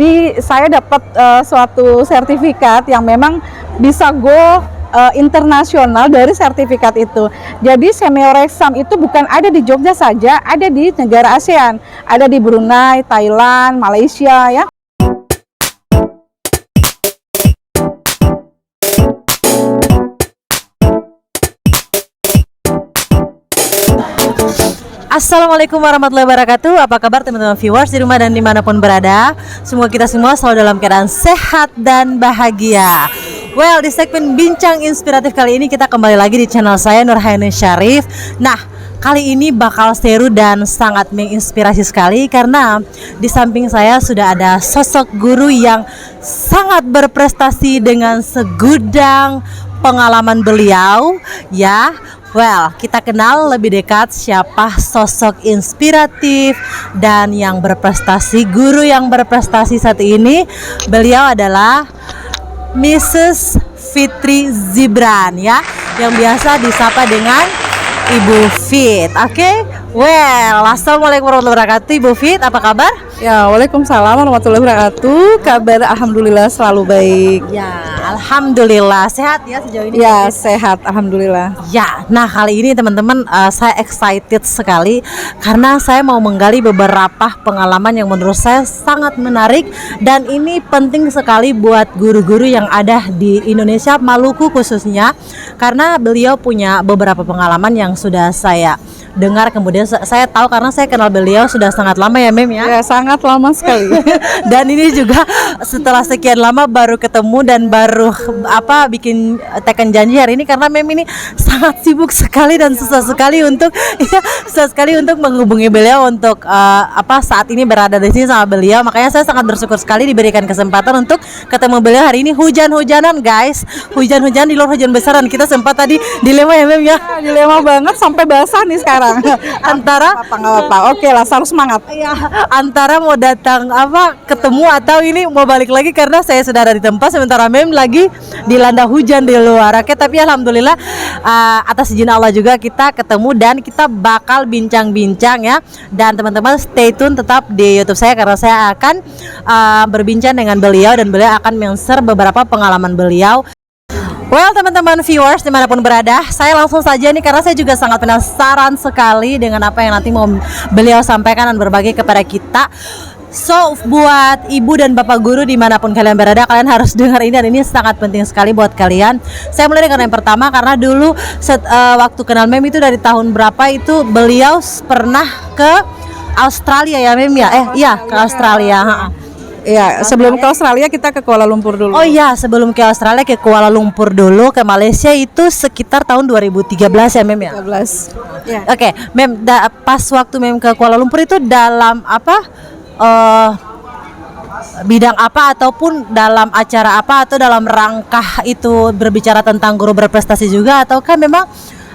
Jadi saya dapat suatu sertifikat yang memang bisa go internasional dari sertifikat itu. Jadi senior exam itu bukan ada di Jogja saja, ada di negara ASEAN, ada di Brunei, Thailand, Malaysia ya. Assalamualaikum warahmatullahi wabarakatuh. Apa kabar teman-teman viewers di rumah dan dimanapun berada? Semoga kita semua selalu dalam keadaan sehat dan bahagia. Well, di segmen Bincang Inspiratif kali ini kita kembali lagi di channel saya Nurhayni Syarif. Nah, kali ini bakal seru dan sangat menginspirasi sekali karena di samping saya sudah ada sosok guru yang sangat berprestasi dengan segudang pengalaman beliau ya. Well, kita kenal lebih dekat siapa sosok inspiratif dan yang berprestasi, guru yang berprestasi saat ini. Beliau adalah Mrs. Fitri Zibran ya, yang biasa disapa dengan Ibu Fit. Oke? Well, assalamualaikum warahmatullahi wabarakatuh. Ibu Fit, apa kabar? Ya, waalaikumsalam warahmatullahi wabarakatuh. Kabar alhamdulillah selalu baik. Ya, alhamdulillah sehat ya sejauh ini. Ya, sehat alhamdulillah. Ya, nah kali ini teman-teman saya excited sekali karena saya mau menggali beberapa pengalaman yang menurut saya sangat menarik dan ini penting sekali buat guru-guru yang ada di Indonesia, Maluku khususnya, karena beliau punya beberapa pengalaman yang sudah saya dengar, kemudian saya tahu karena saya kenal beliau sudah sangat lama ya Mem ya. Ya, sangat lama sekali. Dan ini juga setelah sekian lama baru ketemu dan baru bikin tekan janji hari ini karena Mem ini sangat sibuk sekali dan susah sekali untuk menghubungi beliau untuk saat ini berada di sini sama beliau. Makanya saya sangat bersyukur sekali diberikan kesempatan untuk ketemu beliau hari ini. Hujan-hujanan guys, hujan-hujan di luar, hujan besar, dan kita sempat tadi dilema ya Mem ya. Dilema banget sampai basah nih sekarang. Antara nggak apa-apa. Oke lah, selalu semangat. Ya, antara mau datang ketemu atau ini mau balik lagi karena saya sudah ada di tempat sementara Mem lagi dilanda hujan di luar. Oke, tapi alhamdulillah atas izin Allah juga kita ketemu dan kita bakal bincang-bincang ya. Dan teman-teman stay tune tetap di YouTube saya karena saya akan berbincang dengan beliau dan beliau akan men-share beberapa pengalaman beliau. Well, teman-teman viewers dimanapun berada, saya langsung saja nih karena saya juga sangat penasaran sekali dengan apa yang nanti mau beliau sampaikan dan berbagi kepada kita. So, buat ibu dan bapak guru dimanapun kalian berada, kalian harus dengar ini dan ini sangat penting sekali buat kalian. Saya mulai dengan yang pertama karena dulu waktu kenal Mem itu dari tahun berapa itu beliau pernah ke Australia ya Mem ya? Ke Australia. Iya, sebelum ke Australia kita ke Kuala Lumpur dulu. Oh iya, sebelum ke Australia ke Kuala Lumpur dulu, ke Malaysia itu sekitar tahun 2013 ya Mem ya? 13. Ya. Oke, Mem, pas waktu Mem ke Kuala Lumpur itu dalam bidang apa ataupun dalam acara apa atau dalam rangka itu berbicara tentang guru berprestasi juga ataukah memang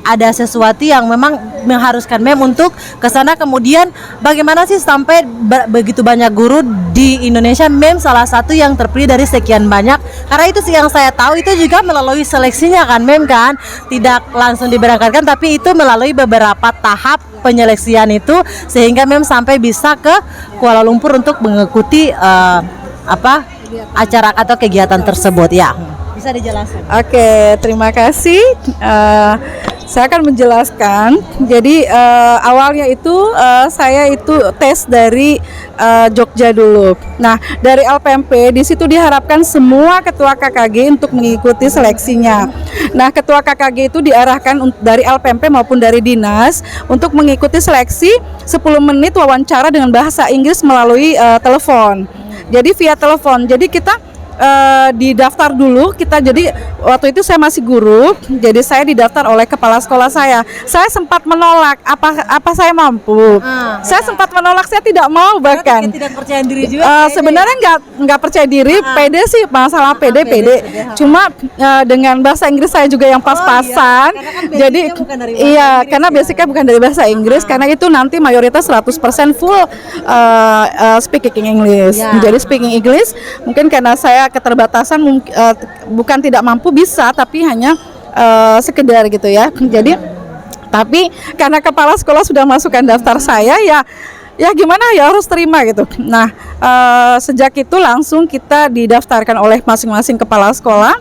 ada sesuatu yang memang mengharuskan Mem untuk ke sana, kemudian bagaimana sih sampai begitu banyak guru di Indonesia, Mem salah satu yang terpilih dari sekian banyak, karena itu sih yang saya tahu itu juga melalui seleksinya kan Mem kan, tidak langsung diberangkatkan tapi itu melalui beberapa tahap penyeleksian itu sehingga Mem sampai bisa ke Kuala Lumpur untuk mengikuti acara atau kegiatan tersebut ya. Bisa dijelaskan? Oke, terima kasih. Saya akan menjelaskan. Jadi awalnya itu saya itu tes dari Jogja dulu. Nah, dari LPMP di situ diharapkan semua ketua KKG untuk mengikuti seleksinya. Nah, ketua KKG itu diarahkan dari LPMP maupun dari dinas untuk mengikuti seleksi 10 menit wawancara dengan bahasa Inggris melalui telepon. Jadi via telepon. Jadi kita didaftar dulu kita, jadi waktu itu saya masih guru, jadi saya didaftar oleh kepala sekolah saya. Saya sempat menolak, apa saya mampu. Saya sempat menolak, saya tidak mau bahkan. Tidak percaya diri juga. Sebenarnya nggak percaya diri, pede sih, masalah pede. Cuma dengan bahasa Inggris saya juga yang pas-pasan. Jadi karena basicnya bukan dari bahasa Inggris, karena itu nanti mayoritas 100% full speaking English. Jadi speaking English mungkin karena saya keterbatasan bukan tidak mampu bisa, tapi hanya sekedar gitu ya. Jadi tapi karena kepala sekolah sudah masukkan daftar saya ya, ya gimana ya harus terima gitu. Nah, sejak itu langsung kita didaftarkan oleh masing-masing kepala sekolah.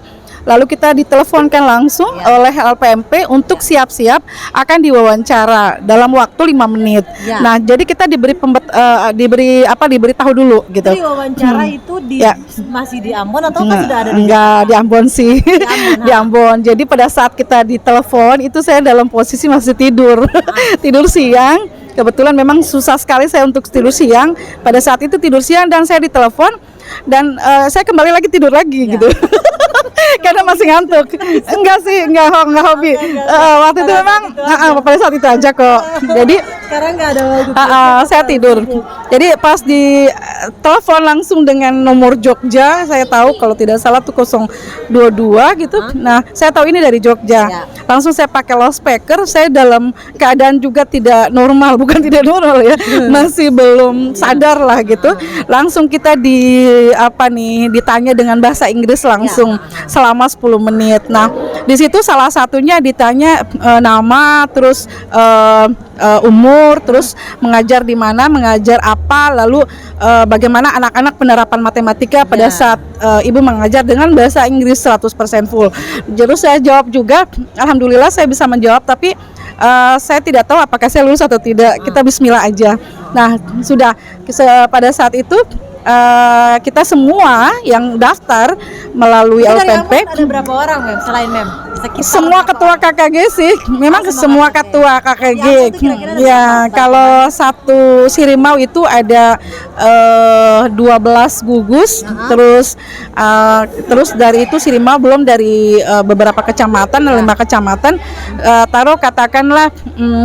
Lalu kita diteleponkan langsung oleh LPMP untuk siap-siap akan diwawancara dalam waktu 5 menit. Nah, jadi kita diberitahu dulu gitu. Jadi wawancara itu masih di Ambon atau sudah ada Enggak, di Ambon sih. Di Ambon. Jadi pada saat kita ditelepon itu saya dalam posisi masih tidur. Tidur siang. Kebetulan memang susah sekali saya untuk tidur siang. Pada saat itu tidur siang dan saya ditelepon dan saya kembali lagi tidur lagi gitu. Karena masih ngantuk. Enggak sih, enggak hobi. Waktu itu memang pada saat itu aja kok. Jadi sekarang nggak ada waktu. Saya tidur. Jadi pas di telepon langsung dengan nomor Jogja, saya tahu kalau tidak salah tuh 022 gitu. Nah, saya tahu ini dari Jogja. Langsung saya pakai loudspeaker. Saya dalam keadaan juga tidak normal, bukan tidak normal ya, masih belum sadar lah gitu. Langsung kita ditanya dengan bahasa Inggris langsung selama 10 menit. Nah, di situ salah satunya ditanya nama, terus umur, terus mengajar di mana, mengajar apa, lalu bagaimana anak-anak penerapan matematika pada saat ibu mengajar dengan bahasa Inggris 100% full. Jadi saya jawab juga, alhamdulillah saya bisa menjawab, tapi saya tidak tahu apakah saya lulus atau tidak. Kita bismillah aja. Nah, sudah pada saat itu kita semua yang daftar melalui LPMP. Ada berapa orang, Mem, selain Mem? Semua ketua KKG sih, memang semua ketua KKG. Ya, kalau satu Sirimau itu ada 12 gugus, terus dari itu Sirimau belum dari beberapa kecamatan, 5 kecamatan, taruh katakanlah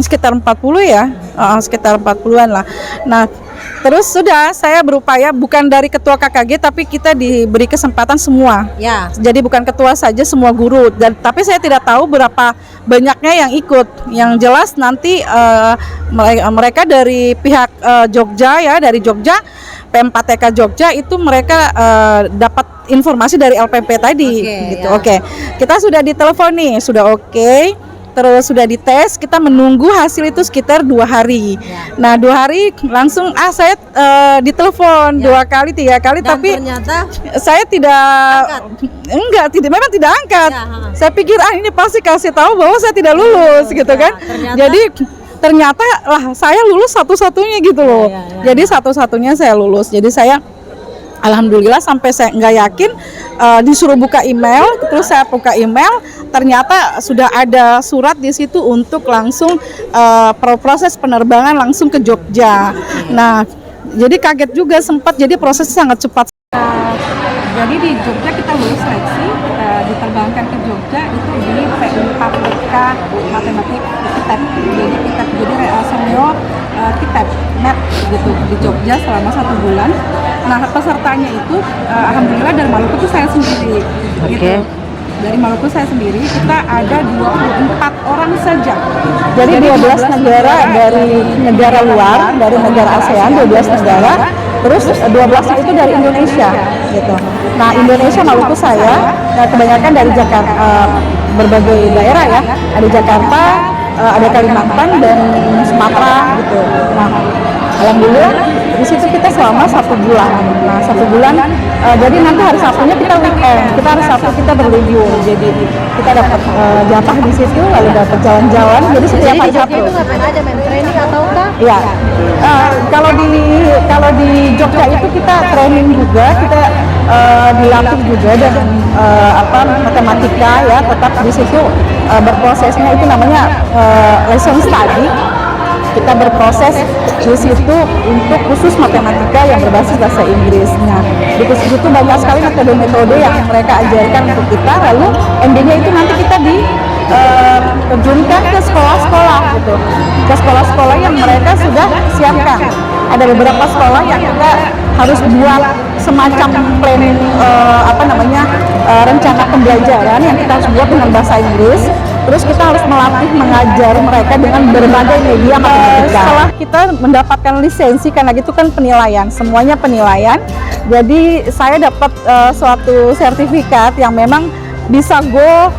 sekitar 40 ya, sekitar 40-an lah. Nah, terus sudah saya berupaya bukan dari ketua KKG tapi kita diberi kesempatan semua. Jadi bukan ketua saja, semua guru, dan tapi saya tidak tahu berapa banyaknya yang ikut. Yang jelas nanti mereka dari pihak Jogja ya, dari Jogja P4TK Jogja itu mereka dapat informasi dari LPMP tadi gitu. Kita sudah ditelepon nih, sudah terus sudah dites, kita menunggu hasil itu sekitar 2 hari. Nah, 2 hari langsung saya ditelepon 2 kali 3 kali, dan tapi ternyata saya memang tidak angkat. Saya pikir ini pasti kasih tahu bahwa saya tidak lulus gitu kan. Jadi ternyata lah saya lulus satu-satunya gitu loh. Jadi satu-satunya saya lulus. Jadi saya alhamdulillah sampai saya nggak yakin disuruh buka email, terus saya buka email, ternyata sudah ada surat di situ untuk langsung proses penerbangan langsung ke Jogja. Nah, jadi kaget juga sempat, jadi prosesnya sangat cepat. Jadi di Jogja kita lulus seleksi, diterbangkan ke Jogja itu di P4TK Matematik KITEB. Jadi senior KITEB MET gitu di Jogja selama 1 bulan. Nah, pesertanya itu alhamdulillah dari Maluku itu saya sendiri. Gitu. Dari Maluku saya sendiri, kita ada 24 orang saja. Jadi 12 negara dari negara luar, dari negara ASEAN, 12 negara. Terus 12 itu dari Indonesia gitu. Nah, Indonesia Maluku saya, kebanyakan dari Jakarta, berbagai daerah ya. Ada Jakarta, ada Kalimantan dan Sumatera gitu. Nah, alhamdulillah di situ kita selama 1 bulan. Nah, 1 bulan, jadi nanti hari Sabtunya kita weekend. Kita hari Sabtu kita berlibur. Jadi kita dapat jatah di situ, lalu dapat jalan-jalan. Jadi setiap hari Sabtu. Itu ngapain aja, main training atau enggak? Iya. Kalau di Jogja itu kita training juga, kita dilatih juga dan matematika ya, tetap di situ berprosesnya itu namanya lesson study. Kita berproses di situ untuk khusus matematika yang berbasis bahasa Inggris. Nah, di situ banyak sekali metode-metode yang mereka ajarkan untuk kita. Lalu endingnya itu nanti kita terjunkan ke sekolah-sekolah gitu, ke sekolah-sekolah yang mereka sudah siapkan. Ada beberapa sekolah yang kita harus buat semacam plan rencana pembelajaran yang kita harus buat dengan bahasa Inggris. Terus kita harus melatih mengajar mereka dengan berbagai media matematika. Setelah kita mendapatkan lisensi, karena gitu kan penilaian, semuanya penilaian. Jadi saya dapat suatu sertifikat yang memang bisa go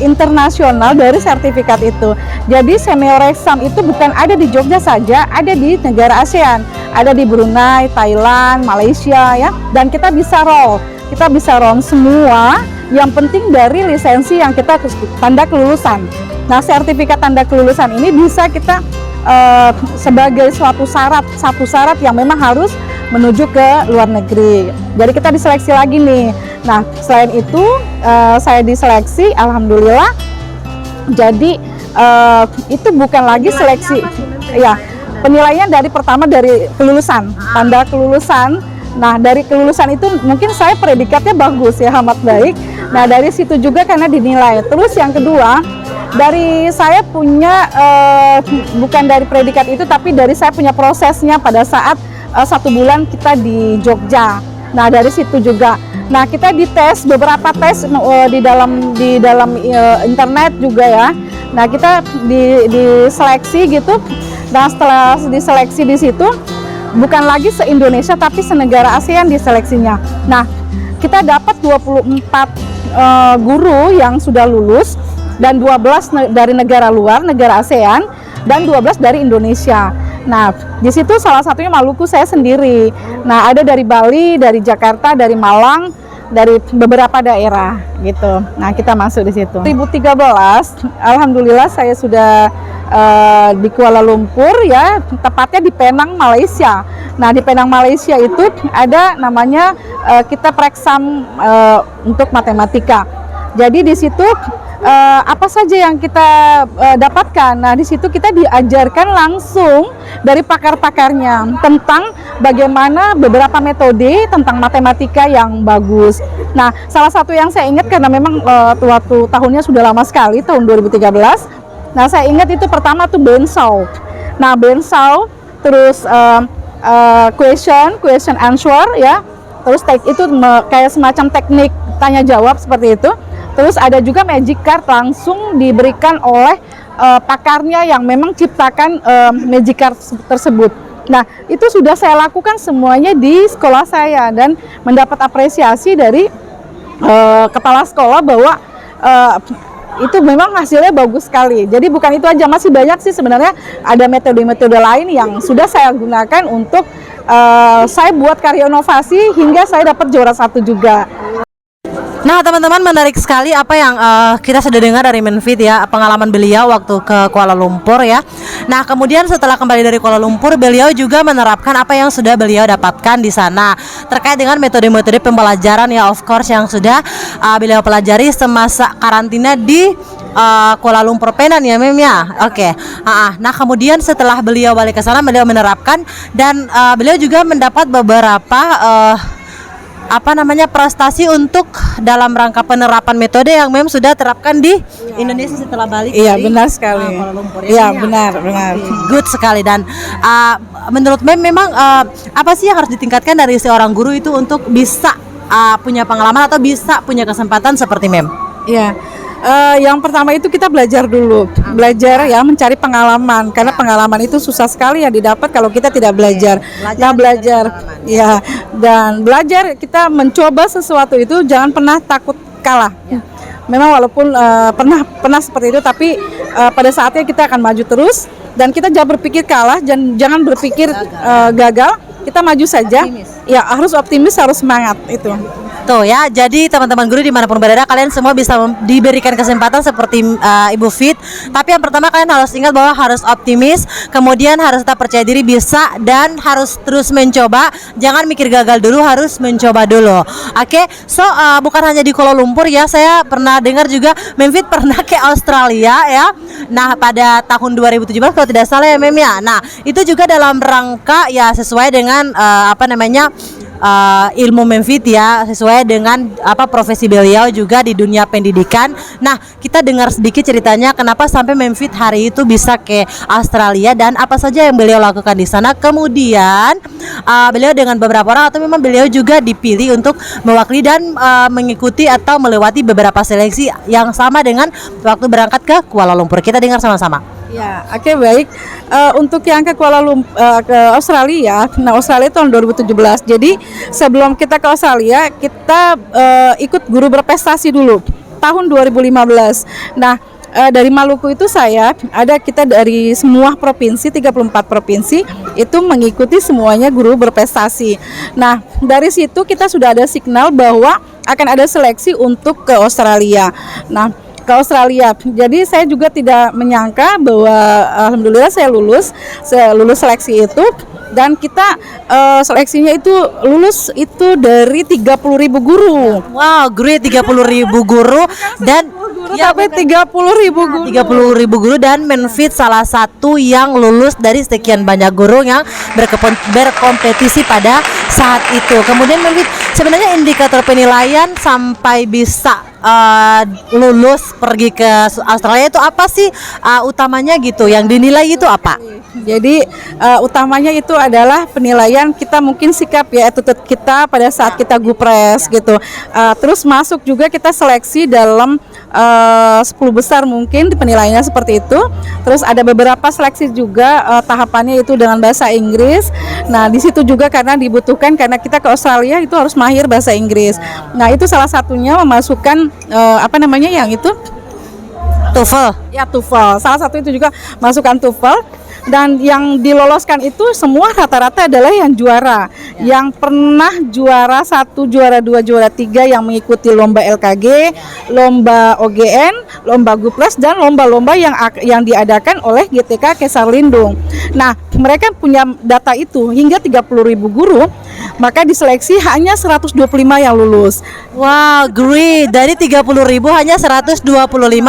internasional dari sertifikat itu. Jadi senior exam itu bukan ada di Jogja saja, ada di negara ASEAN, ada di Brunei, Thailand, Malaysia ya. Dan kita bisa roll semua. Yang penting dari lisensi yang kita tanda kelulusan. Nah, sertifikat tanda kelulusan ini bisa kita sebagai satu syarat yang memang harus menuju ke luar negeri. Jadi kita diseleksi lagi nih. Nah, selain itu saya diseleksi, alhamdulillah. Jadi itu bukan lagi seleksi, ya penilaian dari pertama dari kelulusan, tanda kelulusan. Nah, dari kelulusan itu mungkin saya predikatnya bagus ya, amat baik. Nah, dari situ juga karena dinilai. Terus yang kedua, dari saya punya bukan dari predikat itu, tapi dari saya punya prosesnya pada saat 1 bulan kita di Jogja. Nah, dari situ juga. Nah, kita dites beberapa tes di dalam internet juga ya. Nah, kita diseleksi gitu. Nah, setelah diseleksi di situ, bukan lagi se-Indonesia tapi se-negara ASEAN diseleksinya. Nah, kita dapat 24 guru yang sudah lulus dan 12 dari negara luar, negara ASEAN, dan 12 dari Indonesia. Nah, di situ salah satunya Maluku saya sendiri. Nah, ada dari Bali, dari Jakarta, dari Malang, dari beberapa daerah gitu. Nah, kita masuk di situ. 2013, alhamdulillah saya sudah di Kuala Lumpur ya, tepatnya di Penang, Malaysia. Nah, di Penang, Malaysia itu ada namanya kita preksam untuk matematika. Jadi di situ apa saja yang kita dapatkan. Nah, di situ kita diajarkan langsung dari pakar-pakarnya tentang bagaimana beberapa metode tentang matematika yang bagus. Nah, salah satu yang saya ingat karena memang waktu tahunnya sudah lama sekali, tahun 2013. Nah, saya ingat itu pertama tuh Bensau. Nah, Bensau, terus question answer ya. Terus itu kayak semacam teknik tanya jawab seperti itu. Terus ada juga magic card langsung diberikan oleh pakarnya yang memang ciptakan magic card tersebut. Nah, itu sudah saya lakukan semuanya di sekolah saya dan mendapat apresiasi dari kepala sekolah bahwa itu memang hasilnya bagus sekali. Jadi bukan itu aja, masih banyak sih sebenarnya, ada metode-metode lain yang sudah saya gunakan untuk saya buat karya inovasi hingga saya dapat juara 1 juga. Nah, teman-teman, menarik sekali apa yang kita sudah dengar dari Menfit ya, pengalaman beliau waktu ke Kuala Lumpur ya. Nah, kemudian setelah kembali dari Kuala Lumpur, beliau juga menerapkan apa yang sudah beliau dapatkan di sana terkait dengan metode-metode pembelajaran ya, of course, yang sudah beliau pelajari semasa karantina di Kuala Lumpur Penang ya, Mem ya. Oke. Nah, kemudian setelah beliau balik ke sana, beliau menerapkan dan beliau juga mendapat beberapa prestasi untuk dalam rangka penerapan metode yang memang sudah terapkan di Indonesia setelah balik. Iya, dari benar sekali. Kuala Lumpur. Iya, benar. Good sekali. Dan menurut memang apa sih yang harus ditingkatkan dari seorang guru itu untuk bisa punya pengalaman atau bisa punya kesempatan seperti Mem? Iya. Yang pertama itu kita belajar dulu, belajar ya, mencari pengalaman, karena pengalaman itu susah sekali ya didapat kalau kita tidak belajar. Belajar ya, dan belajar kita mencoba sesuatu itu jangan pernah takut kalah. Memang walaupun pernah seperti itu, tapi pada saatnya kita akan maju terus dan kita jangan berpikir kalah dan jangan berpikir gagal. Kita maju saja. Optimis. Ya, harus optimis, harus semangat itu. Tuh ya, jadi teman-teman guru dimanapun berada, kalian semua bisa diberikan kesempatan seperti Ibu Fit. Tapi yang pertama kalian harus ingat bahwa harus optimis, kemudian harus tetap percaya diri bisa, dan harus terus mencoba. Jangan mikir gagal dulu, harus mencoba dulu. Oke, so bukan hanya di Kuala Lumpur ya, saya pernah dengar juga Memfit pernah ke Australia ya. Nah, pada tahun 2017 kalau tidak salah ya Mem ya. Nah, itu juga dalam rangka ya sesuai dengan ilmu Memfit ya, sesuai dengan profesi beliau juga di dunia pendidikan. Nah, kita dengar sedikit ceritanya kenapa sampai Memfit hari itu bisa ke Australia dan apa saja yang beliau lakukan di sana. Kemudian beliau dengan beberapa orang atau memang beliau juga dipilih untuk mewakili dan mengikuti atau melewati beberapa seleksi yang sama dengan waktu berangkat ke Kuala Lumpur. Kita dengar sama-sama. Ya, oke, baik. Untuk yang ke Kuala Lumpur, ke Australia, nah Australia tahun 2017. Jadi sebelum kita ke Australia, kita ikut guru berprestasi dulu. tahun 2015. Nah, dari Maluku itu kita dari semua provinsi, 34 provinsi itu mengikuti semuanya guru berprestasi. Nah, dari situ kita sudah ada signal bahwa akan ada seleksi untuk ke Australia. Nah, ke Australia. Jadi saya juga tidak menyangka bahwa alhamdulillah saya lulus seleksi itu, dan kita seleksinya itu lulus itu dari 30.000 guru. Wow, great, 30.000 guru dan Sampai 30.000 guru. 30.000 guru dan Menfit salah satu yang lulus dari sekian banyak guru yang berkompetisi pada saat itu. Kemudian Menfit, sebenarnya indikator penilaian sampai bisa lulus pergi ke Australia itu apa sih utamanya gitu? Yang dinilai itu apa? Jadi utamanya itu adalah penilaian kita, mungkin sikap ya, attitude kita pada saat kita gupres gitu. Terus masuk juga kita seleksi dalam 10 besar, mungkin penilaiannya seperti itu. Terus ada beberapa seleksi juga tahapannya itu dengan bahasa Inggris. Nah, di situ juga karena dibutuhkan, karena kita ke Australia itu harus mahir bahasa Inggris. Nah, itu salah satunya memasukkan yang itu TOEFL. Ya, TOEFL. Salah satu itu juga masukkan TOEFL. Dan yang diloloskan itu semua rata-rata adalah yang juara, yang pernah juara 1, juara 2, juara 3 yang mengikuti lomba LKG, lomba OGN, lomba Gupres, dan lomba-lomba yang diadakan oleh GTK Kesar Lindung. Nah, mereka punya data itu hingga 30.000 guru, maka diseleksi hanya 125 yang lulus. Wow, great. Dari 30.000 hanya 125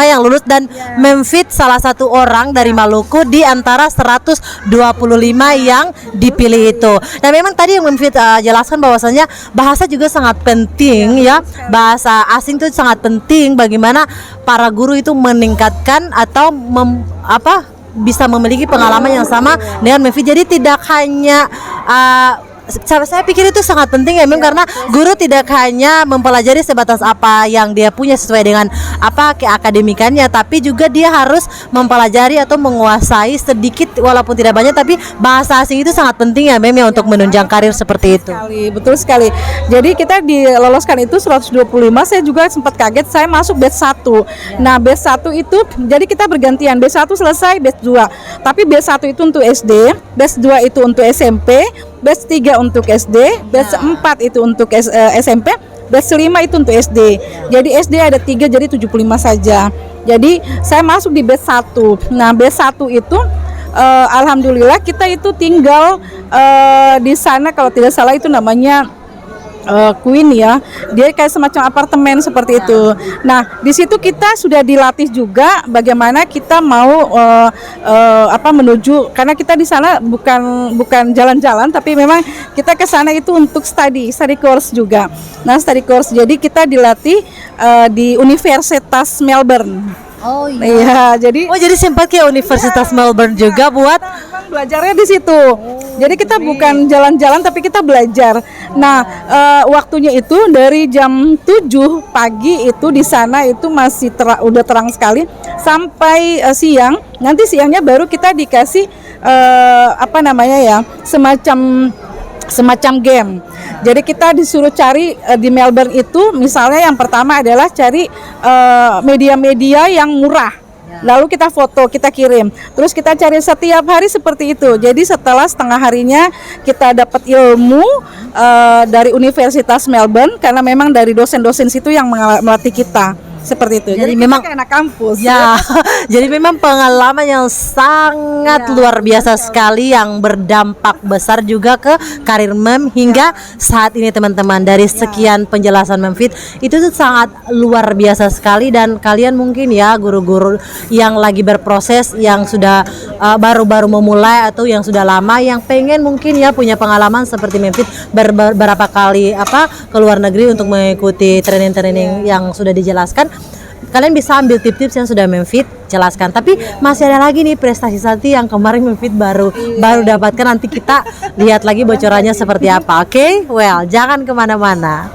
yang lulus, dan Menfit salah satu orang dari Maluku di antara 125 yang dipilih itu. Dan memang tadi yang Menfit jelaskan bahwasanya bahasa juga sangat penting ya. Bahasa asing itu sangat penting bagaimana para guru itu meningkatkan atau bisa memiliki pengalaman yang sama dengan Menfit. Jadi tidak hanya saya pikir itu sangat penting ya, karena guru tidak hanya mempelajari sebatas apa yang dia punya sesuai dengan keakademikannya, tapi juga dia harus mempelajari atau menguasai sedikit walaupun tidak banyak, tapi bahasa asing itu sangat penting ya ya untuk menunjang karir seperti itu. Betul sekali. Jadi kita diloloskan itu 125, saya juga sempat kaget, saya masuk batch 1. Nah, batch 1 itu jadi kita bergantian, batch 1 selesai, batch 2. Tapi batch 1 itu untuk SD, batch 2 itu untuk SMP, batch 3 untuk SD, batch 4 itu untuk SMP, batch 5 itu untuk SD. Jadi SD ada 3, jadi 75 saja. Jadi saya masuk di batch 1. Nah, batch 1 itu alhamdulillah kita itu tinggal di sana, kalau tidak salah itu namanya Queen ya, dia kayak semacam apartemen seperti itu. Nah, di situ kita sudah dilatih juga bagaimana kita mau menuju, karena kita di sana bukan jalan-jalan, tapi memang kita ke sana itu untuk study course juga. Nah, study course, jadi kita dilatih di Universitas Melbourne. Oh iya. Iya, jadi sempat ke Universitas Melbourne juga buat belajarnya di situ. Jadi kita bukan jalan-jalan, tapi kita belajar. Nah, waktunya itu dari jam 7 pagi itu di sana itu masih udah terang sekali sampai siang. Nanti siangnya baru kita dikasih semacam game. Jadi kita disuruh cari di Melbourne itu, misalnya yang pertama adalah cari media-media yang murah. Lalu kita foto, kita kirim. Terus kita cari setiap hari seperti itu. Jadi setelah setengah harinya kita dapat ilmu dari Universitas Melbourne, karena memang dari dosen-dosen situ yang melatih kita. Seperti itu. Jadi memang kayak anak kampus. Ya. Jadi memang pengalaman yang sangat luar biasa sekali, yang berdampak besar juga ke karir Mem hingga saat ini teman-teman. Dari sekian penjelasan Menfit itu tuh sangat luar biasa sekali, dan kalian mungkin ya guru-guru yang lagi berproses, yang sudah baru-baru memulai atau yang sudah lama, yang pengen mungkin ya punya pengalaman seperti Menfit beberapa kali ke luar negeri untuk mengikuti training-training yang sudah dijelaskan. Kalian bisa ambil tips-tips yang sudah Menfit jelaskan. Tapi masih ada lagi nih prestasi Santi yang kemarin Menfit baru dapatkan. Nanti kita lihat lagi bocorannya seperti apa. Oke? Well, jangan kemana-mana.